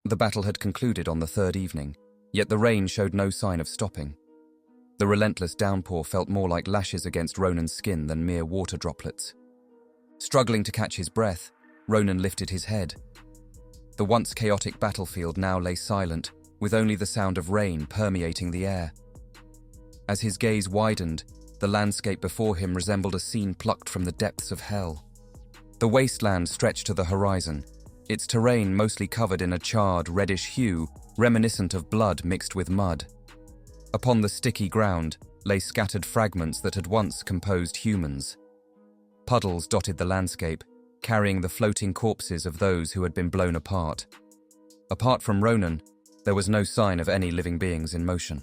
The battle had concluded on the third evening, yet the rain showed no sign of stopping. The relentless downpour felt more like lashes against Ronan's skin than mere water droplets. Struggling to catch his breath, Ronan lifted his head. The once chaotic battlefield now lay silent, with only the sound of rain permeating the air. As his gaze widened, the landscape before him resembled a scene plucked from the depths of hell. The wasteland stretched to the horizon, its terrain mostly covered in a charred, reddish hue, reminiscent of blood mixed with mud. Upon the sticky ground lay scattered fragments that had once composed humans. Puddles dotted the landscape, carrying the floating corpses of those who had been blown apart. Apart from Ronan, there was no sign of any living beings in motion.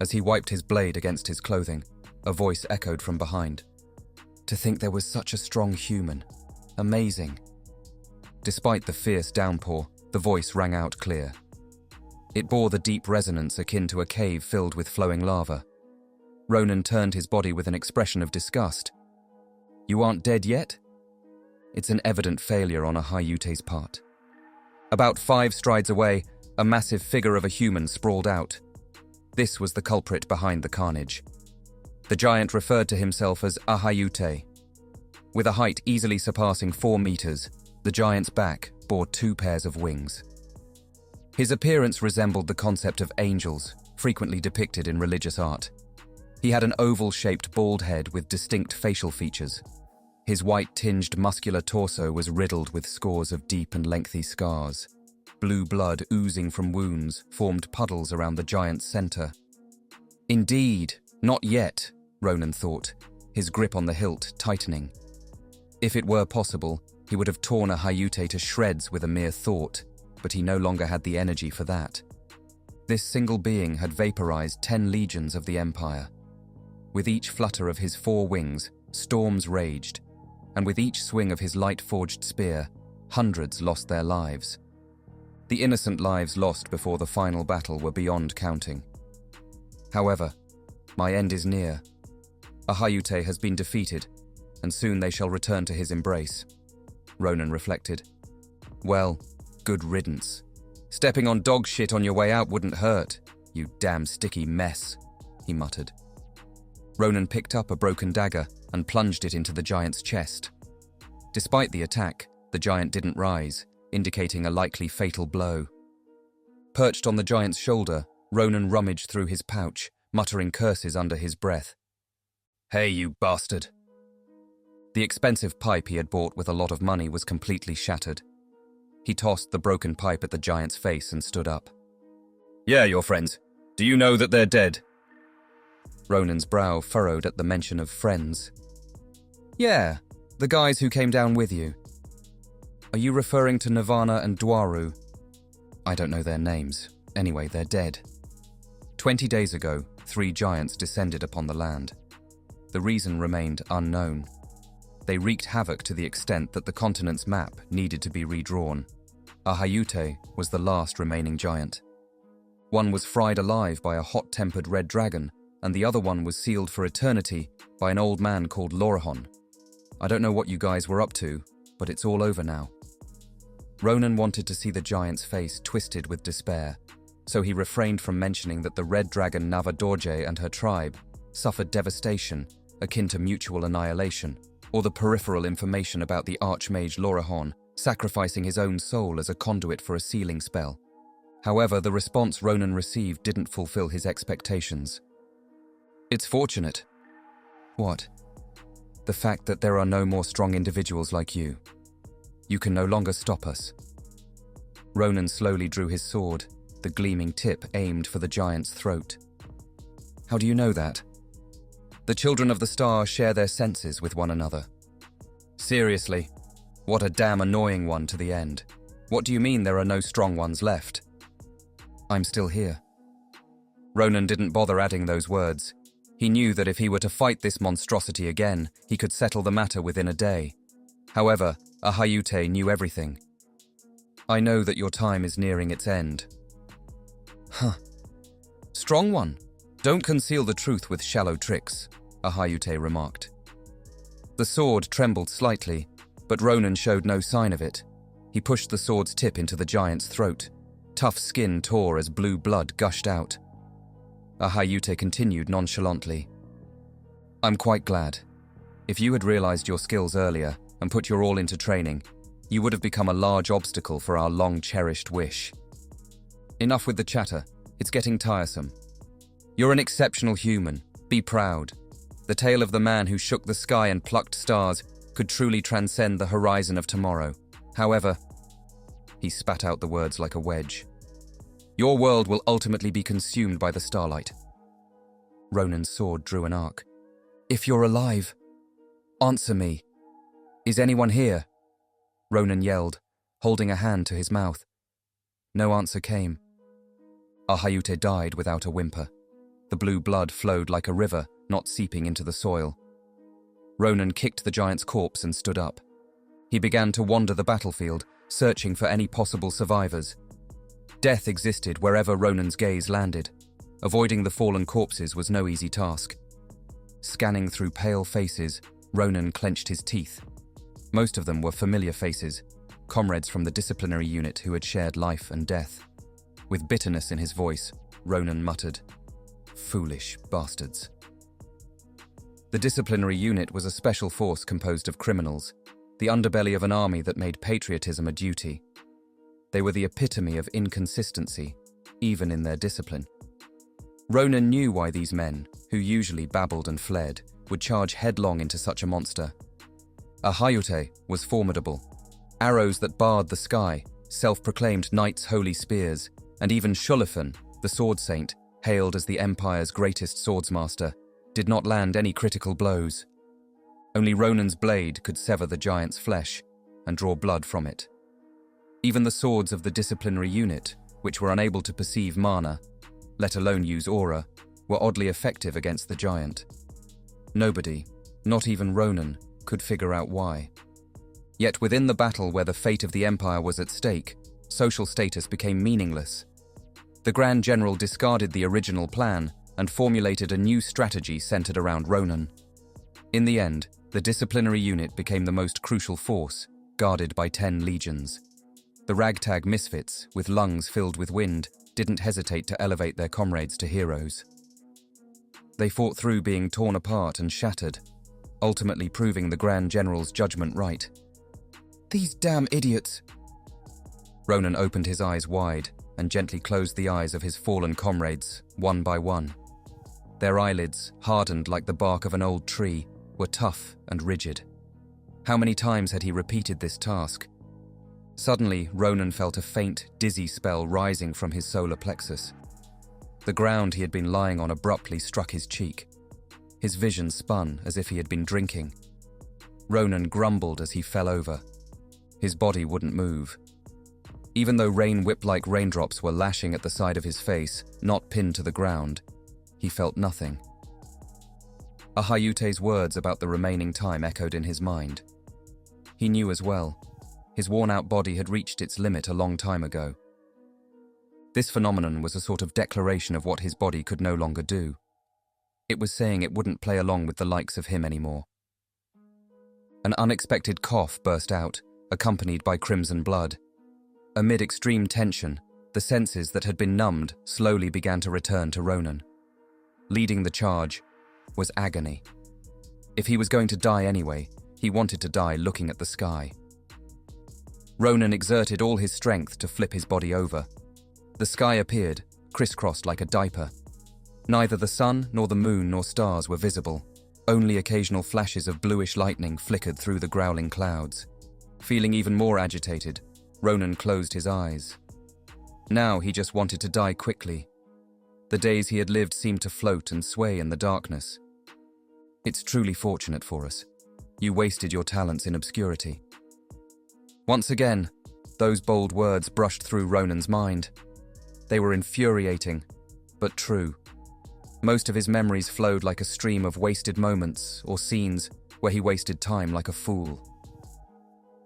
As he wiped his blade against his clothing, a voice echoed from behind. To think there was such a strong human. Amazing. Despite the fierce downpour, the voice rang out clear. It bore the deep resonance akin to a cave filled with flowing lava. Ronan turned his body with an expression of disgust. You aren't dead yet? It's an evident failure on a Hayute's part. About 5 strides away, a massive figure of a human sprawled out. This was the culprit behind the carnage. The giant referred to himself as a Hayute. With a height easily surpassing 4 meters, the giant's back bore 2 pairs of wings. His appearance resembled the concept of angels, frequently depicted in religious art. He had an oval-shaped bald head with distinct facial features. His white-tinged muscular torso was riddled with scores of deep and lengthy scars. Blue blood oozing from wounds formed puddles around the giant's center. Indeed, not yet, Ronan thought, his grip on the hilt tightening. If it were possible, he would have torn a Hayute to shreds with a mere thought, but he no longer had the energy for that. This single being had vaporized 10 legions of the Empire. With each flutter of his 4 wings, storms raged, and with each swing of his light-forged spear, hundreds lost their lives. The innocent lives lost before the final battle were beyond counting. However, my end is near. A Hayute has been defeated, and soon they shall return to his embrace. Ronan reflected. Well, good riddance. Stepping on dog shit on your way out wouldn't hurt, you damn sticky mess, he muttered. Ronan picked up a broken dagger and plunged it into the giant's chest. Despite the attack, the giant didn't rise, indicating a likely fatal blow. Perched on the giant's shoulder, Ronan rummaged through his pouch, muttering curses under his breath. Hey, you bastard! The expensive pipe he had bought with a lot of money was completely shattered. He tossed the broken pipe at the giant's face and stood up. Yeah, your friends. Do you know that they're dead? Ronan's brow furrowed at the mention of friends. Yeah, the guys who came down with you. Are you referring to Nirvana and Dwaru? I don't know their names. Anyway, they're dead. 20 days ago, 3 giants descended upon the land. The reason remained unknown. They wreaked havoc to the extent that the continent's map needed to be redrawn. A Hayute was the last remaining giant. One was fried alive by a hot-tempered red dragon, and the other one was sealed for eternity by an old man called Lorahon. I don't know what you guys were up to, but it's all over now. Ronan wanted to see the giant's face twisted with despair, so he refrained from mentioning that the red dragon Navadorje and her tribe suffered devastation akin to mutual annihilation, or the peripheral information about the archmage Lorahon sacrificing his own soul as a conduit for a sealing spell. However, the response Ronan received didn't fulfill his expectations. It's fortunate. What? The fact that there are no more strong individuals like you. You can no longer stop us. Ronan slowly drew his sword, the gleaming tip aimed for the giant's throat. How do you know that? The children of the star share their senses with one another. Seriously, what a damn annoying one to the end. What do you mean there are no strong ones left? I'm still here. Ronan didn't bother adding those words. He knew that if he were to fight this monstrosity again, he could settle the matter within a day. However, a Hayute knew everything. I know that your time is nearing its end. Huh. Strong one. Don't conceal the truth with shallow tricks, a Hayute remarked. The sword trembled slightly, but Ronan showed no sign of it. He pushed the sword's tip into the giant's throat, Tough skin tore as blue blood gushed out. Ahayute continued nonchalantly. I'm quite glad. If you had realized your skills earlier and put your all into training, you would have become a large obstacle for our long-cherished wish. Enough with the chatter. It's getting tiresome. You're an exceptional human. Be proud. The tale of the man who shook the sky and plucked stars could truly transcend the horizon of tomorrow. However, he spat out the words like a wedge. Your world will ultimately be consumed by the starlight. Ronan's sword drew an arc. If you're alive, answer me. Is anyone here? Ronan yelled, holding a hand to his mouth. No answer came. Ahayute died without a whimper. The blue blood flowed like a river, not seeping into the soil. Ronan kicked the giant's corpse and stood up. He began to wander the battlefield, searching for any possible survivors. Death existed wherever Ronan's gaze landed. Avoiding the fallen corpses was no easy task. Scanning through pale faces, Ronan clenched his teeth. Most of them were familiar faces, comrades from the disciplinary unit who had shared life and death. With bitterness in his voice, Ronan muttered, "Foolish bastards." The disciplinary unit was a special force composed of criminals, the underbelly of an army that made patriotism a duty. They were the epitome of inconsistency, even in their discipline. Ronan knew why these men, who usually babbled and fled, would charge headlong into such a monster. Ahayute was formidable. Arrows that barred the sky, self-proclaimed knights' holy spears, and even Shulifan, the sword saint, hailed as the Empire's greatest swordsmaster, did not land any critical blows. Only Ronan's blade could sever the giant's flesh and draw blood from it. Even the swords of the disciplinary unit, which were unable to perceive mana, let alone use aura, were oddly effective against the giant. Nobody, not even Ronan, could figure out why. Yet within the battle where the fate of the Empire was at stake, social status became meaningless. The Grand General discarded the original plan and formulated a new strategy centered around Ronan. In the end, the disciplinary unit became the most crucial force, guarded by 10 legions. The ragtag misfits, with lungs filled with wind, didn't hesitate to elevate their comrades to heroes. They fought through being torn apart and shattered, ultimately proving the Grand General's judgment right. These damn idiots! Ronan opened his eyes wide and gently closed the eyes of his fallen comrades, one by one. Their eyelids, hardened like the bark of an old tree, were tough and rigid. How many times had he repeated this task? Suddenly, Ronan felt a faint, dizzy spell rising from his solar plexus. The ground he had been lying on abruptly struck his cheek. His vision spun as if he had been drinking. Ronan grumbled as he fell over. His body wouldn't move. Even though rain whip-like raindrops were lashing at the side of his face, not pinned to the ground, he felt nothing. Ahayute's words about the remaining time echoed in his mind. He knew as well. His worn-out body had reached its limit a long time ago. This phenomenon was a sort of declaration of what his body could no longer do. It was saying it wouldn't play along with the likes of him anymore. An unexpected cough burst out, accompanied by crimson blood. Amid extreme tension, the senses that had been numbed slowly began to return to Ronan. Leading the charge was agony. If he was going to die anyway, he wanted to die looking at the sky. Ronan exerted all his strength to flip his body over. The sky appeared, crisscrossed like a diaper. Neither the sun nor the moon nor stars were visible. Only occasional flashes of bluish lightning flickered through the growling clouds. Feeling even more agitated, Ronan closed his eyes. Now he just wanted to die quickly. The days he had lived seemed to float and sway in the darkness. It's truly fortunate for us. You wasted your talents in obscurity. Once again, those bold words brushed through Ronan's mind. They were infuriating, but true. Most of his memories flowed like a stream of wasted moments or scenes where he wasted time like a fool.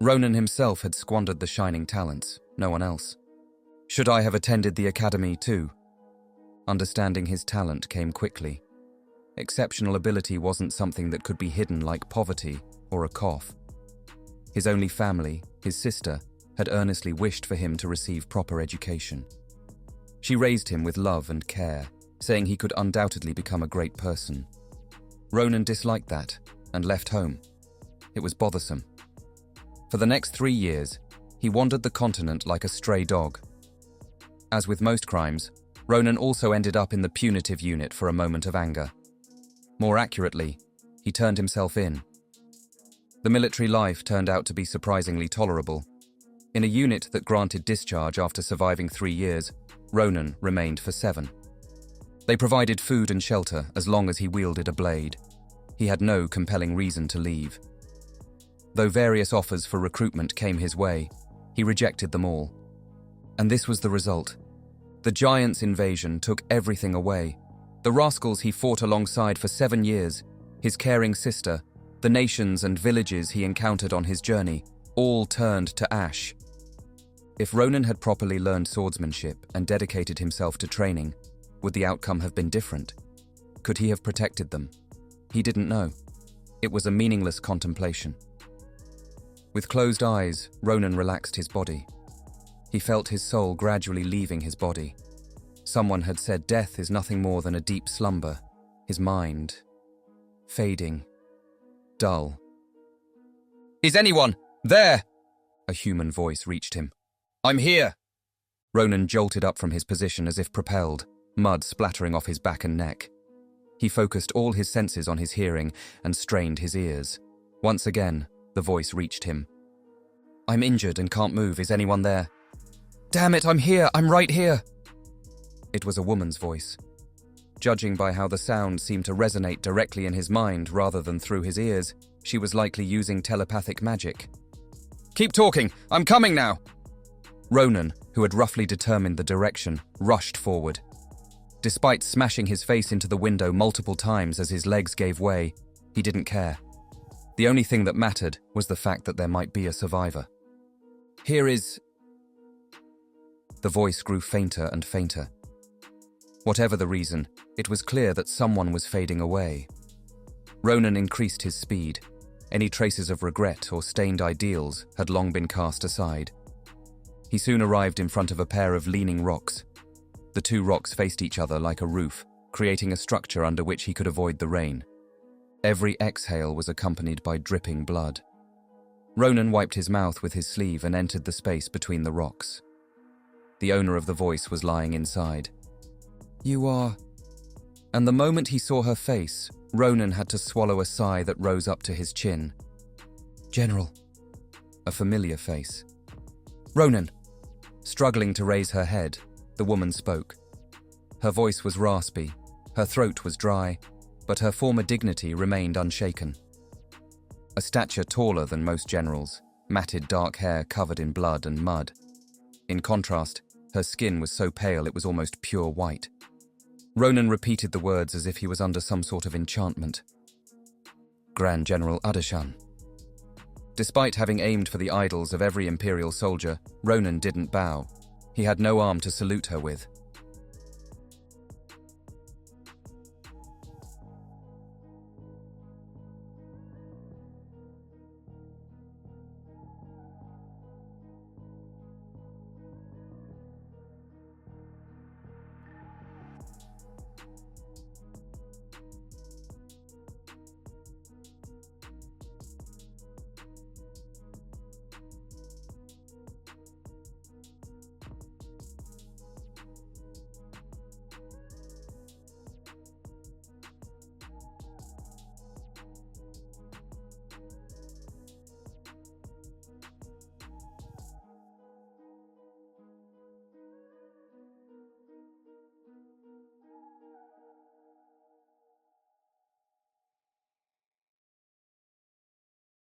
Ronan himself had squandered the shining talents, no one else. Should I have attended the academy too? Understanding his talent came quickly. Exceptional ability wasn't something that could be hidden like poverty or a cough. His only family, his sister, had earnestly wished for him to receive proper education. She raised him with love and care, saying he could undoubtedly become a great person. Ronan disliked that and left home. It was bothersome. For the next 3 years, he wandered the continent like a stray dog. As with most crimes, Ronan also ended up in the punitive unit for a moment of anger. More accurately, he turned himself in. The military life turned out to be surprisingly tolerable. In a unit that granted discharge after surviving 3 years, Ronan remained for 7. They provided food and shelter as long as he wielded a blade. He had no compelling reason to leave. Though various offers for recruitment came his way, he rejected them all. And this was the result. The Giants' invasion took everything away. The rascals he fought alongside for 7 years, his caring sister, the nations and villages he encountered on his journey, all turned to ash. If Ronan had properly learned swordsmanship and dedicated himself to training, would the outcome have been different? Could he have protected them? He didn't know. It was a meaningless contemplation. With closed eyes, Ronan relaxed his body. He felt his soul gradually leaving his body. Someone had said death is nothing more than a deep slumber, his mind fading, dull. "Is anyone there?" A human voice reached him. "I'm here." Ronan jolted up from his position as if propelled, mud splattering off his back and neck. He focused all his senses on his hearing and strained his ears. Once again, the voice reached him. "I'm injured and can't move. Is anyone there?" "Damn it, I'm here! I'm right here!" It was a woman's voice. Judging by how the sound seemed to resonate directly in his mind rather than through his ears, she was likely using telepathic magic. "Keep talking! I'm coming now!" Ronan, who had roughly determined the direction, rushed forward. Despite smashing his face into the window multiple times as his legs gave way, he didn't care. The only thing that mattered was the fact that there might be a survivor. "Here is..." The voice grew fainter and fainter. Whatever the reason, it was clear that someone was fading away. Ronan increased his speed. Any traces of regret or stained ideals had long been cast aside. He soon arrived in front of a pair of leaning rocks. The 2 rocks faced each other like a roof, creating a structure under which he could avoid the rain. Every exhale was accompanied by dripping blood. Ronan wiped his mouth with his sleeve and entered the space between the rocks. The owner of the voice was lying inside. "You are..." And the moment he saw her face, Ronan had to swallow a sigh that rose up to his chin. "General." A familiar face. "Ronan." Struggling to raise her head, the woman spoke. Her voice was raspy, her throat was dry, but her former dignity remained unshaken. A stature taller than most generals, matted dark hair covered in blood and mud. In contrast, her skin was so pale it was almost pure white. Ronan repeated the words as if he was under some sort of enchantment. "Grand General Adeshan." Despite having aimed for the idols of every imperial soldier, Ronan didn't bow. He had no arm to salute her with.